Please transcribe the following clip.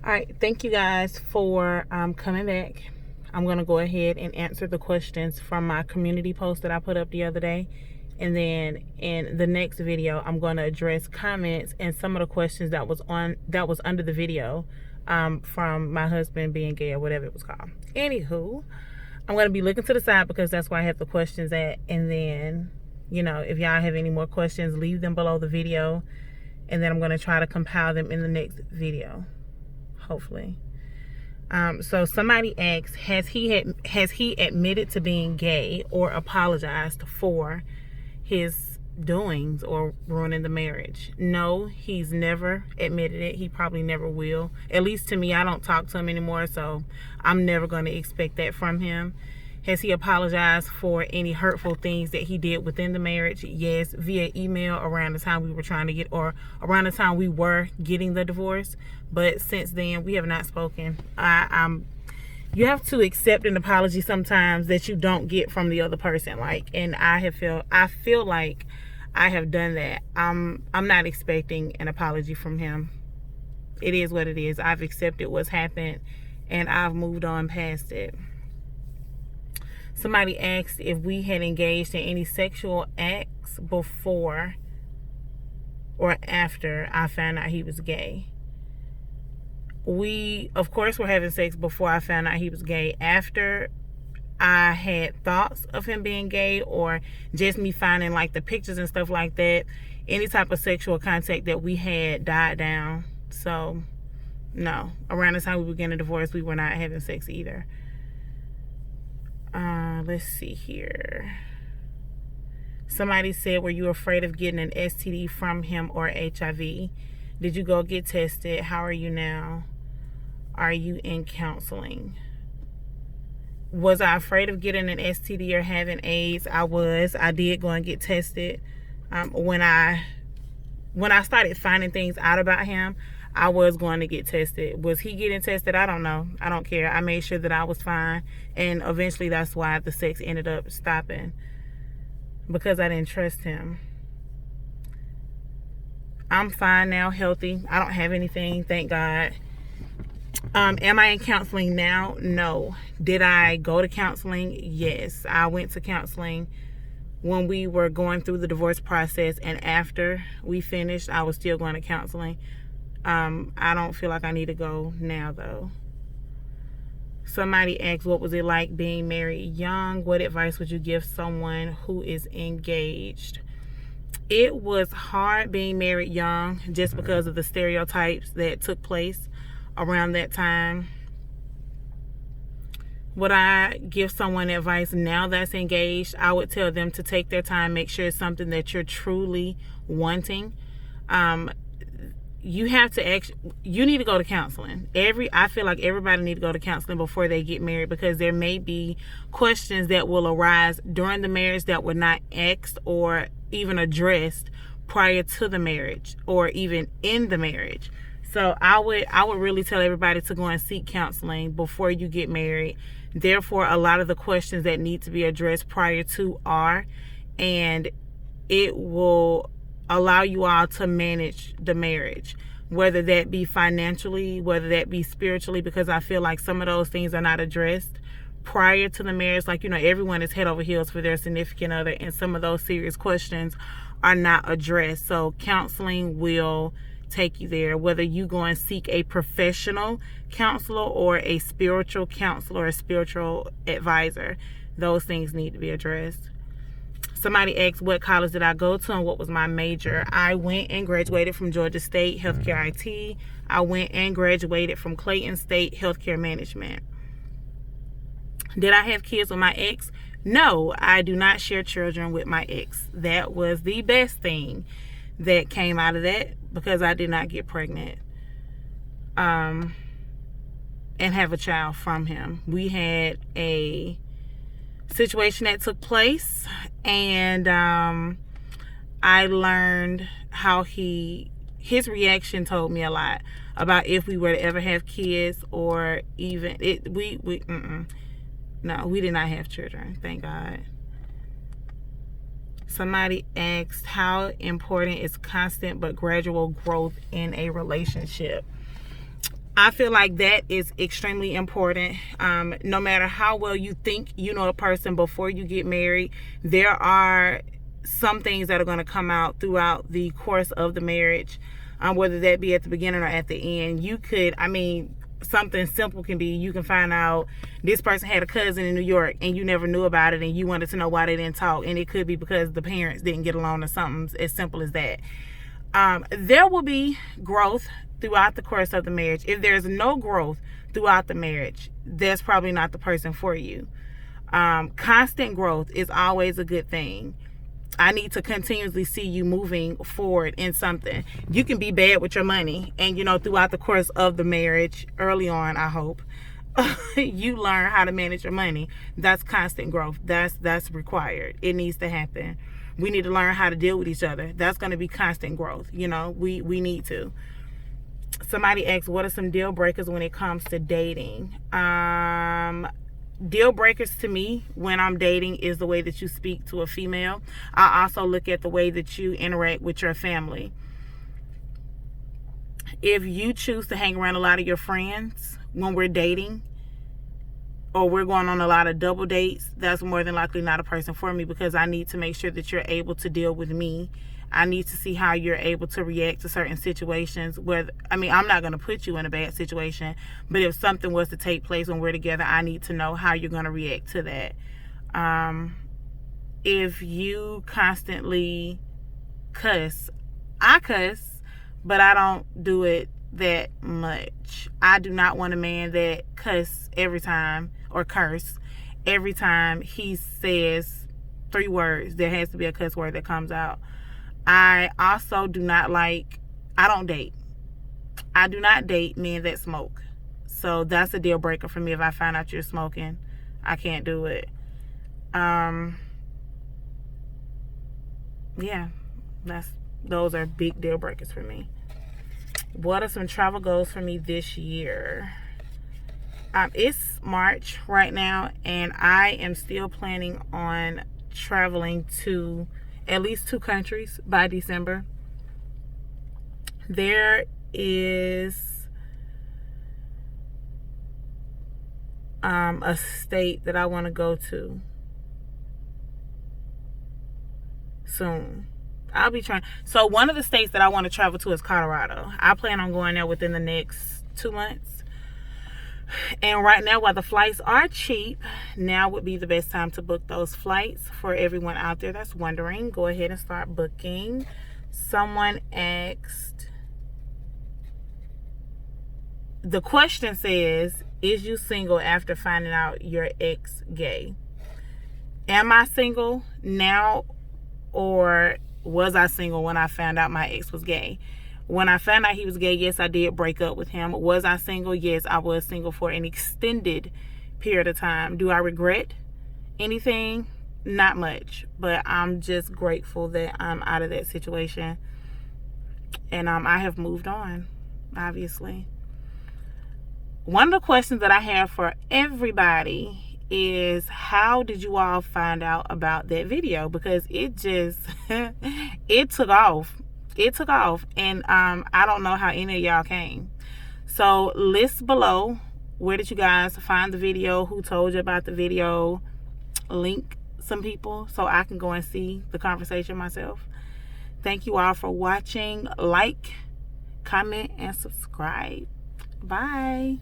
All right, thank you guys for coming back. I'm going to go ahead and answer the questions from my community post that I put up the other day. And then in the next video, I'm going to address comments and some of the questions that was under the video from my husband being gay or whatever it was called. Anywho, I'm going to be looking to the side because that's where I have the questions at. And then, you know, if y'all have any more questions, leave them below the video. And then I'm going to try to compile them in the next video, hopefully. So somebody asked, has he admitted to being gay or apologized for his doings or ruining the marriage? No, he's never admitted it. He probably never will. At least to me, I don't talk to him anymore, so I'm never going to expect that from him. Has he apologized for any hurtful things that he did within the marriage? Yes, via email around the time we were trying to get, or around the time we were getting the divorce. But since then, we have not spoken. You have to accept an apology sometimes that you don't get from the other person. And I feel like I have done that. I'm not expecting an apology from him. It is what it is. I've accepted what's happened, and I've moved on past it. Somebody asked if we had engaged in any sexual acts before or after I found out he was gay. We, of course, were having sex before I found out he was gay. After I had thoughts of him being gay, or just me finding like the pictures and stuff like that, any type of sexual contact that we had died down. So, no. Around the time we were getting a divorce, we were not having sex either. Let's see here. Somebody said, were you afraid of getting an STD from him or HIV? Did you go get tested? How are you now? Are you in counseling? Was I afraid of getting an STD or having AIDS? I was. I did go and get tested. When I started finding things out about him, I was going to get tested. Was he getting tested? I don't know. I don't care. I made sure that I was fine. And eventually that's why the sex ended up stopping. Because I didn't trust him. I'm fine now, healthy. I don't have anything, thank God. Am I in counseling now? No. Did I go to counseling? Yes. I went to counseling when we were going through the divorce process, and after we finished, I was still going to counseling. I don't feel like I need to go now, though. Somebody asked, what was it like being married young? What advice would you give someone who is engaged? It was hard being married young just because of the stereotypes that took place around that time. Would I give someone advice now that's engaged? I would tell them to take their time, make sure it's something that you're truly wanting. You need to go to counseling. I feel like everybody need to go to counseling before they get married, because there may be questions that will arise during the marriage that were not asked or even addressed prior to the marriage or even in the marriage. So I would really tell everybody to go and seek counseling before you get married. Therefore, a lot of the questions that need to be addressed prior to are, and it will allow you all to manage the marriage, whether that be financially, whether that be spiritually, because I feel like some of those things are not addressed prior to the marriage. Like, everyone is head over heels for their significant other, and some of those serious questions are not addressed. So counseling will take you there, whether you go and seek a professional counselor or a spiritual counselor or a spiritual advisor. Those things need to be addressed. Somebody asked, what college did I go to and what was my major? I went and graduated from Georgia State, Healthcare IT. I went and graduated from Clayton State, Healthcare Management. Did I have kids with my ex? No, I do not share children with my ex. That was the best thing that came out of that, because I did not get pregnant and have a child from him. We had a situation that took place, and I learned how his reaction told me a lot about if we were to ever have kids, or even no, we did not have children, thank God. Somebody asked, how important is constant but gradual growth in a relationship? I feel like that is extremely important. No matter how well you think you know a person before you get married, there are some things that are going to come out throughout the course of the marriage, whether that be at the beginning or at the end. Something simple can be, you can find out this person had a cousin in New York and you never knew about it and you wanted to know why they didn't talk, and it could be because the parents didn't get along or something as simple as that. There will be growth throughout the course of the marriage. If there's no growth throughout the marriage, that's probably not the person for you. Constant growth is always a good thing. I need to continuously see you moving forward in something. You can be bad with your money, and throughout the course of the marriage, early on, I hope, you learn how to manage your money. That's constant growth. That's required. It needs to happen. We need to learn how to deal with each other. That's going to be constant growth. We need to. Somebody asked, what are some deal breakers when it comes to dating? Deal breakers to me when I'm dating is the way that you speak to a female. I also look at the way that you interact with your family. If you choose to hang around a lot of your friends when we're dating, or we're going on a lot of double dates, that's more than likely not a person for me, because I need to make sure that you're able to deal with me. I need to see how you're able to react to certain situations. I'm not going to put you in a bad situation, but if something was to take place when we're together, I need to know how you're going to react to that. If you constantly cuss, I cuss, but I don't do it that much. I do not want a man that cuss every time, or curse every time he says 3 words. There has to be a cuss word that comes out. I also do not I don't date. I do not date men that smoke. So that's a deal breaker for me. If I find out you're smoking, I can't do it. Those are big deal breakers for me. What are some travel goals for me this year? It's March right now, and I am still planning on traveling to at least 2 countries by December. There is a state that I want to go to soon. I'll be trying. So one of the states that I want to travel to is Colorado. I plan on going there within the next 2 months. And right now, while the flights are cheap, now would be the best time to book those flights. For everyone out there that's wondering, go ahead and start booking. Someone asked, the question says, is you single after finding out your ex gay? Am I single now, or was I single when I found out my ex was gay? When I found out he was gay, yes, I did break up with him. Was I single? Yes, I was single for an extended period of time. Do I regret anything? Not much. But I'm just grateful that I'm out of that situation. And I have moved on, obviously. One of the questions that I have for everybody is, how did you all find out about that video? Because it just, it took off. It took off, and I don't know how any of y'all came. So list below, where did you guys find the video? Who told you about the video? Link some people so I can go and see the conversation myself. Thank you all for watching. Like, comment, and subscribe. Bye.